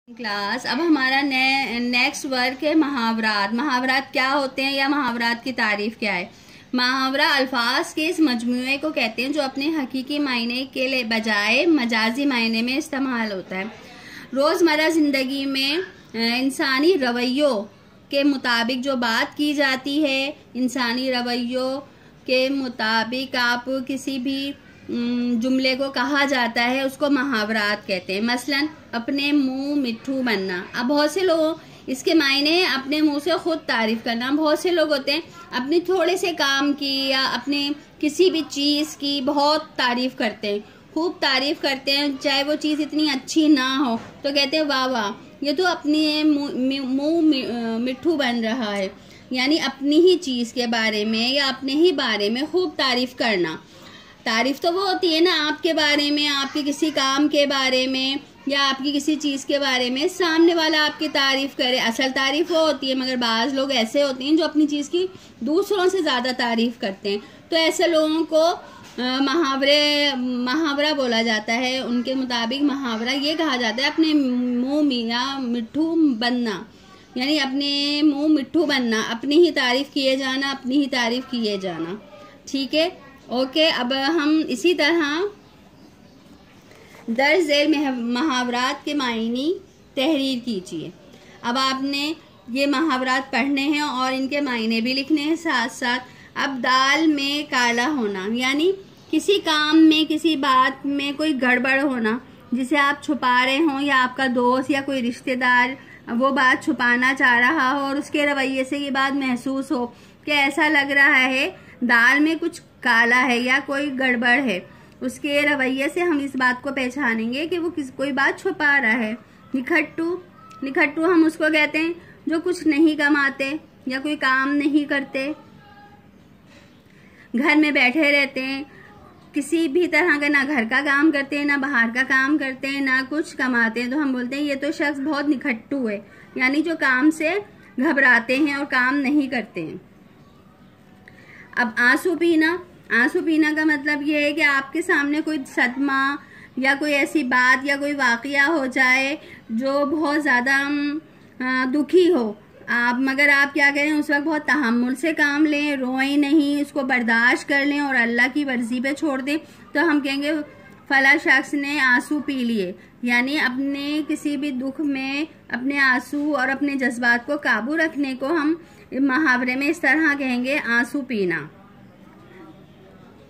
Class. अब हमारा next work है मुहावरात। मुहावरात क्या होते हैं या मुहावरात की तारीफ क्या है। मुहावरा अल्फाज के इस मजमूए को कहते हैं जो अपने हकीकी मायने के बजाय मजाजी मायने में इस्तेमाल होता है। रोज़मर्रा ज़िंदगी में इंसानी रवैयों के मुताबिक जो बात की जाती है, इंसानी रवैयों के मुताबिक आप किसी भी जुमले को कहा जाता है, उसको मुहावरात कहते हैं। मसलन अपने मुंह मिट्ठू बनना। अब बहुत से लोग इसके मायने अपने मुंह से खुद तारीफ करना। बहुत से लोग होते हैं अपने थोड़े से काम की या अपने किसी भी चीज़ की बहुत तारीफ करते हैं, खूब तारीफ करते हैं, चाहे वो चीज़ इतनी अच्छी ना हो तो कहते हैं वाह वाह, ये तो अपनी मुंह मिट्ठू बन रहा है। यानी अपनी ही चीज़ के बारे में या अपने ही बारे में खूब तारीफ करना। तारीफ तो वो होती है ना आपके बारे में, आपके किसी काम के बारे में या आपकी किसी चीज़ के बारे में सामने वाला आपकी तारीफ करे, असल तारीफ वो होती है। मगर बाज़ लोग ऐसे होते हैं जो अपनी चीज़ की दूसरों से ज़्यादा तारीफ करते हैं, तो ऐसे लोगों को मुहावरा बोला जाता है। उनके मुताबिक मुहावरा ये कहा जाता है अपने मुंह मियाँ मिट्ठू बनना, यानी अपने मुंह मिट्ठू बनना, अपनी ही तारीफ किए जाना, अपनी ही तारीफ किए जाना। ठीक है, ओके। अब हम इसी तरह दर्ज झेल मुहावरात के मायनी तहरीर कीजिए। अब आपने ये मुहावरात पढ़ने हैं और इनके मायने भी लिखने हैं साथ साथ। अब दाल में काला होना, यानी किसी काम में किसी बात में कोई गड़बड़ होना जिसे आप छुपा रहे हो, या आपका दोस्त या कोई रिश्तेदार वो बात छुपाना चाह रहा हो और उसके रवैये से ये बात महसूस हो कि ऐसा लग रहा है दाल में कुछ काला है या कोई गड़बड़ है, उसके रवैये से हम इस बात को पहचानेंगे कि वो कोई बात छुपा रहा है। निखट्टू हम उसको कहते हैं जो कुछ नहीं कमाते या कोई काम नहीं करते, घर में बैठे रहते हैं, किसी भी तरह का ना घर का काम करते हैं, ना बाहर का काम करते हैं, ना कुछ कमाते हैं, तो हम बोलते हैं ये तो शख्स बहुत निखट्टू है, यानी जो काम से घबराते हैं और काम नहीं करते हैं। अब आंसू पीना का मतलब ये है कि आपके सामने कोई सदमा या कोई ऐसी बात या कोई वाकया हो जाए जो बहुत ज़्यादा दुखी हो आप, मगर आप क्या करें उस वक्त बहुत तहम्मुल से काम लें, रोएं नहीं, उसको बर्दाश्त कर लें और अल्लाह की मर्जी पे छोड़ दें, तो हम कहेंगे फला शख्स ने आंसू पी लिए। यानी अपने किसी भी दुख में अपने आंसू और अपने जज्बात को काबू रखने को हम मुहावरे में इस तरह कहेंगे आंसू पीना।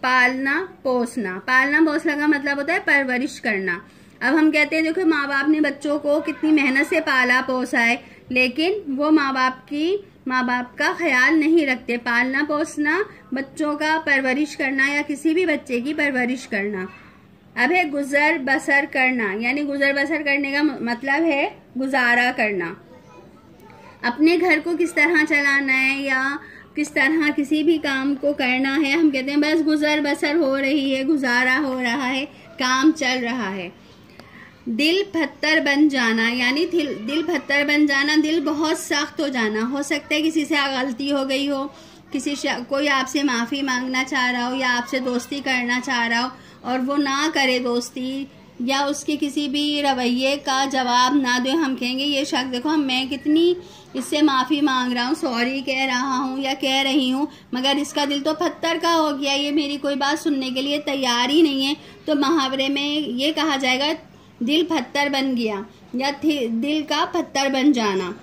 पालना पोसना का मतलब होता है परवरिश करना। अब हम कहते हैं देखो माँ बाप ने बच्चों को कितनी मेहनत से पाला पोसा है, लेकिन वो माँ बाप का ख्याल नहीं रखते। पालना पोसना बच्चों का परवरिश करना या किसी भी बच्चे की परवरिश करना। अब है गुजर बसर करना, यानी गुजर बसर करने का मतलब है गुजारा करना। अपने घर को किस तरह चलाना है या किस तरह किसी भी काम को करना है, हम कहते हैं बस गुजर बसर हो रही है, गुजारा हो रहा है, काम चल रहा है। दिल पत्थर बन जाना, यानी दिल पत्थर बन जाना, दिल बहुत सख्त हो जाना। हो सकता है किसी से गलती हो गई हो, कोई आपसे माफ़ी मांगना चाह रहा हो या आपसे दोस्ती करना चाह रहा हो और वो ना करे दोस्ती, या उसके किसी भी रवैये का जवाब ना दे, हम कहेंगे ये शख्स देखो मैं कितनी इससे माफ़ी मांग रहा हूँ, सॉरी कह रहा हूँ या कह रही हूँ, मगर इसका दिल तो पत्थर का हो गया, ये मेरी कोई बात सुनने के लिए तैयार ही नहीं है। तो मुहावरे में ये कहा जाएगा दिल पत्थर बन गया या दिल का पत्थर बन जाना।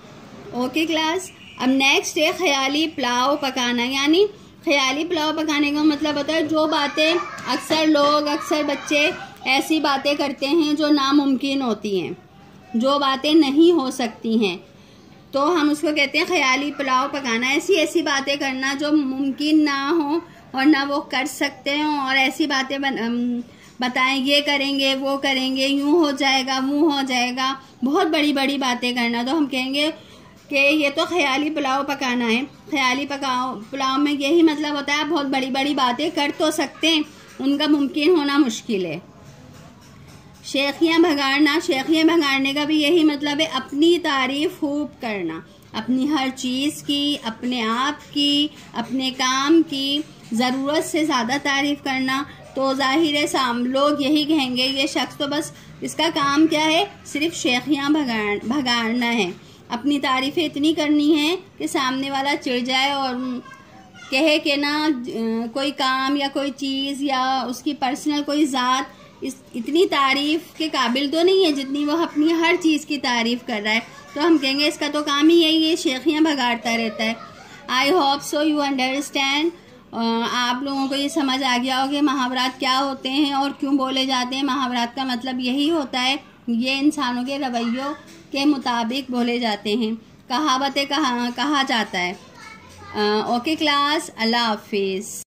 Okay class. अब नेक्स्ट है ख्याली पुलाव पकाना, यानी ख्याली पुलाव पकाने का मतलब होता है जो बातें अक्सर बच्चे ऐसी बातें करते हैं जो नामुमकिन होती हैं, जो बातें नहीं हो सकती हैं, तो हम उसको कहते हैं ख्याली पुलाव पकाना। ऐसी बातें करना जो मुमकिन ना हो और ना वो कर सकते हो, और ऐसी बातें बताएं ये करेंगे वो करेंगे, यूं हो जाएगा वो हो जाएगा, बहुत बड़ी बड़ी बातें करना, तो हम कहेंगे कि ये तो ख्याली पुलाव पकाना है। ख्याली पुलाव में यही मतलब होता है आप बहुत बड़ी बड़ी बातें कर तो सकते हैं, उनका मुमकिन होना मुश्किल है। शेखियाँ भगाड़ने का भी यही मतलब है अपनी तारीफ खूब करना, अपनी हर चीज़ की, अपने आप की, अपने काम की ज़रूरत से ज़्यादा तारीफ करना, तो जाहिर है लोग यही कहेंगे ये शख्स तो बस इसका काम क्या है, सिर्फ शेखियाँ भगाड़ना है, अपनी तारीफ़ें इतनी करनी है कि सामने वाला चिढ़ जाए और कहे कि ना कोई काम या कोई चीज़ या उसकी पर्सनल कोई ज़ात इतनी तारीफ़ के काबिल तो नहीं है जितनी वो अपनी हर चीज़ की तारीफ़ कर रहा है। तो हम कहेंगे इसका तो काम ही यही है, शेखियाँ भगाड़ता रहता है। I hope so you understand. आप लोगों को ये समझ आ गया हो कि मुहावरात क्या होते हैं और क्यों बोले जाते हैं। मुहावरात का मतलब यही होता है, ये इंसानों के रवैयों के मुताबिक बोले जाते हैं, कहावतें कहा जाता है। ओके क्लास, अल्लाह हाफिज़।